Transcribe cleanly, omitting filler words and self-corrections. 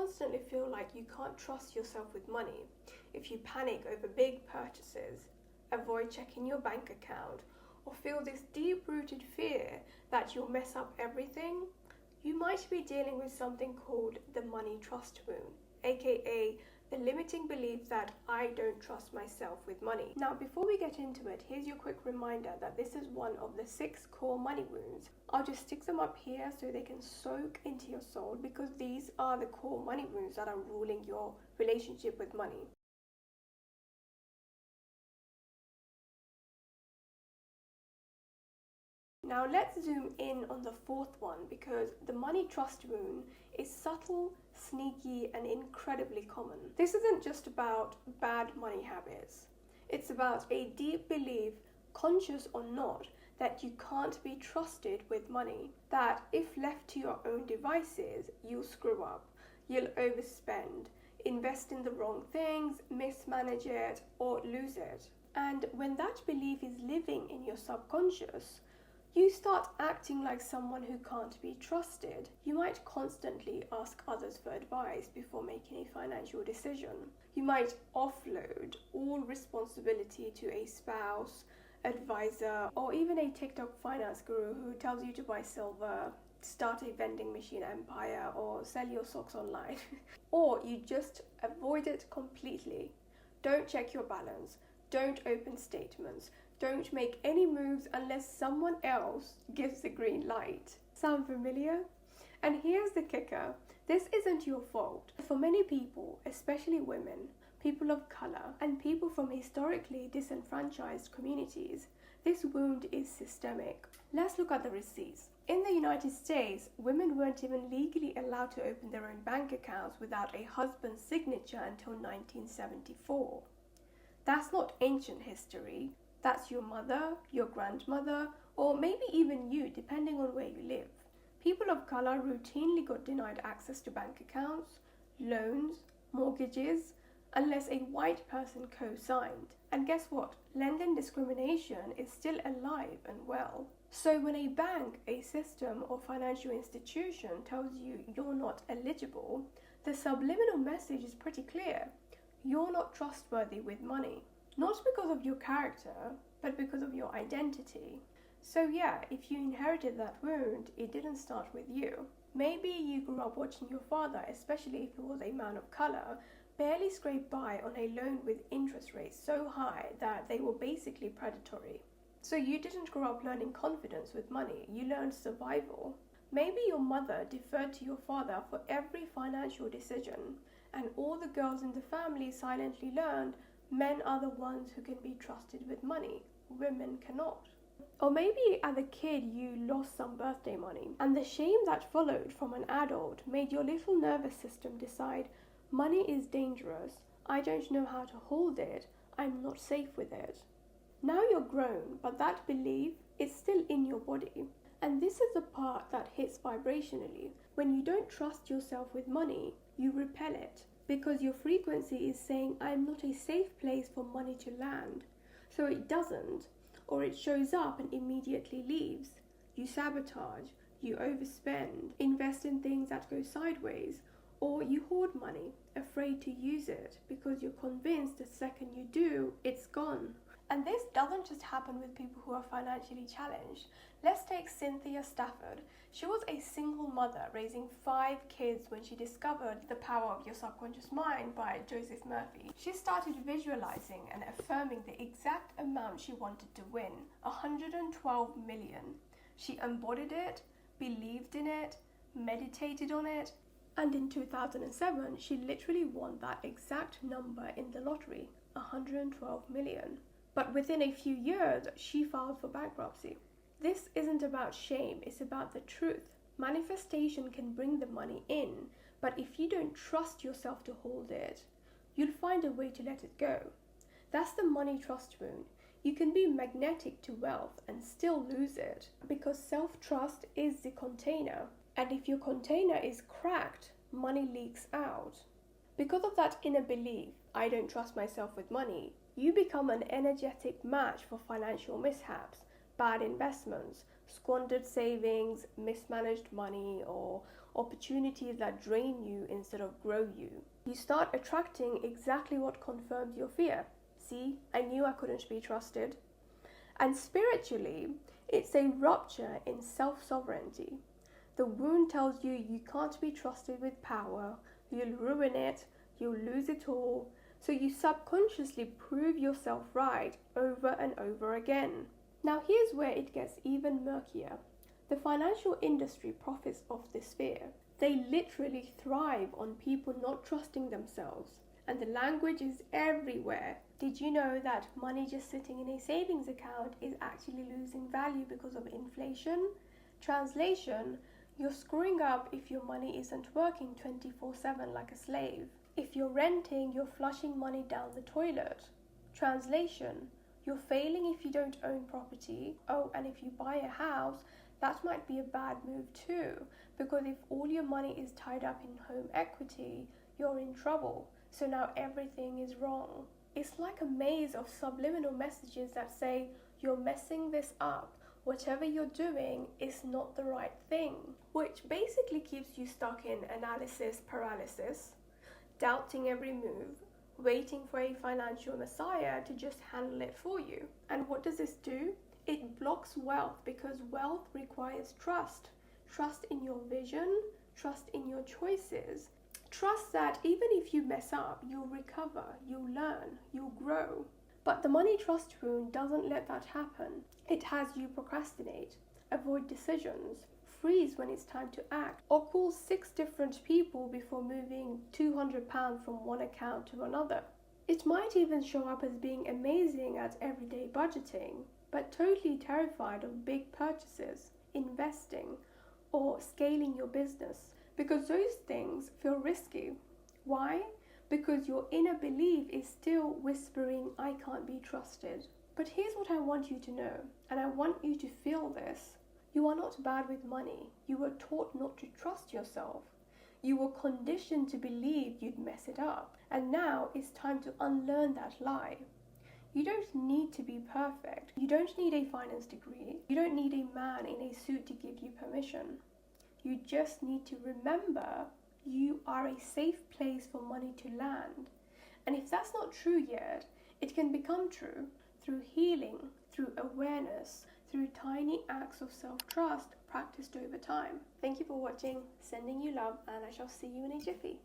constantly feel like you can't trust yourself with money, if you panic over big purchases, avoid checking your bank account, or feel this deep-rooted fear that you'll mess up everything, you might be dealing with something called the money trust wound, aka the limiting belief that I don't trust myself with money. Now, before we get into it, here's your quick reminder that this is one of the 6 core money wounds. I'll just stick them up here so they can soak into your soul, because these are the core money wounds that are ruling your relationship with money. Now let's zoom in on the 4th one, because the money trust wound is subtle, sneaky, and incredibly common. This isn't just about bad money habits. It's about a deep belief, conscious or not, that you can't be trusted with money. That if left to your own devices, you'll screw up, you'll overspend, invest in the wrong things, mismanage it, or lose it. And when that belief is living in your subconscious, you start acting like someone who can't be trusted. You might constantly ask others for advice before making a financial decision. You might offload all responsibility to a spouse, advisor, or even a TikTok finance guru who tells you to buy silver, start a vending machine empire, or sell your socks online. Or you just avoid it completely. Don't check your balance. Don't open statements. Don't make any moves unless someone else gives the green light. Sound familiar? And here's the kicker. This isn't your fault. For many people, especially women, people of color, and people from historically disenfranchised communities, this wound is systemic. Let's look at the receipts. In the United States, women weren't even legally allowed to open their own bank accounts without a husband's signature until 1974. That's not ancient history. That's your mother, your grandmother, or maybe even you, depending on where you live. People of color routinely got denied access to bank accounts, loans, mortgages, unless a white person co-signed. And guess what? Lending discrimination is still alive and well. So when a bank, a system, or financial institution tells you you're not eligible, the subliminal message is pretty clear. You're not trustworthy with money. Not because of your character, but because of your identity. So yeah, if you inherited that wound, it didn't start with you. Maybe you grew up watching your father, especially if he was a man of color, barely scrape by on a loan with interest rates so high that they were basically predatory. So you didn't grow up learning confidence with money, you learned survival. Maybe your mother deferred to your father for every financial decision, and all the girls in the family silently learned men are the ones who can be trusted with money, women cannot. Or maybe as a kid you lost some birthday money, and the shame that followed from an adult made your little nervous system decide, money is dangerous, I don't know how to hold it, I'm not safe with it. Now you're grown, but that belief is still in your body. And this is the part that hits vibrationally. When you don't trust yourself with money, you repel it, because your frequency is saying, I'm not a safe place for money to land. So it doesn't, or it shows up and immediately leaves. You sabotage, you overspend, invest in things that go sideways, or you hoard money, afraid to use it because you're convinced the second you do, it's gone. And this doesn't just happen with people who are financially challenged. Let's take Cynthia Stafford. She was a single mother raising 5 kids when she discovered The Power of Your Subconscious Mind by Joseph Murphy. She started visualizing and affirming the exact amount she wanted to win, 112 million. She embodied it, believed in it, meditated on it, and in 2007, she literally won that exact number in the lottery, 112 million. But within a few years, she filed for bankruptcy. This isn't about shame, it's about the truth. Manifestation can bring the money in, but if you don't trust yourself to hold it, you'll find a way to let it go. That's the money trust wound. You can be magnetic to wealth and still lose it, because self-trust is the container. And if your container is cracked, money leaks out. Because of that inner belief, I don't trust myself with money, you become an energetic match for financial mishaps, bad investments, squandered savings, mismanaged money, or opportunities that drain you instead of grow you. You start attracting exactly what confirms your fear. See, I knew I couldn't be trusted. And spiritually, it's a rupture in self-sovereignty. The wound tells you you can't be trusted with power, you'll ruin it, you'll lose it all, so you subconsciously prove yourself right over and over again. Now here's where it gets even murkier. The financial industry profits off this fear. They literally thrive on people not trusting themselves, and the language is everywhere. Did you know that money just sitting in a savings account is actually losing value because of inflation? Translation, you're screwing up if your money isn't working 24/7 like a slave. If you're renting, you're flushing money down the toilet. Translation, you're failing if you don't own property. Oh, and if you buy a house, that might be a bad move too, because if all your money is tied up in home equity, you're in trouble. So now everything is wrong. It's like a maze of subliminal messages that say, you're messing this up. Whatever you're doing is not the right thing, which basically keeps you stuck in analysis paralysis, doubting every move, waiting for a financial messiah to just handle it for you. And what does this do? It blocks wealth because wealth requires trust. Trust in your vision, trust in your choices. Trust that even if you mess up, you'll recover, you'll learn, you'll grow. But the money trust wound doesn't let that happen. It has you procrastinate, avoid decisions, freeze when it's time to act, or call 6 different people before moving £200 from one account to another. It might even show up as being amazing at everyday budgeting, but totally terrified of big purchases, investing, or scaling your business, because those things feel risky. Why? Because your inner belief is still whispering, I can't be trusted. But here's what I want you to know, and I want you to feel this. You are not bad with money. You were taught not to trust yourself. You were conditioned to believe you'd mess it up, and now it's time to unlearn that lie. You don't need to be perfect. You don't need a finance degree. You don't need a man in a suit to give you permission. You just need to remember you are a safe place for money to land. And if that's not true yet, it can become true through healing, through awareness, through tiny acts of self-trust practiced over time. Thank you for watching, sending you love, and I shall see you in a jiffy.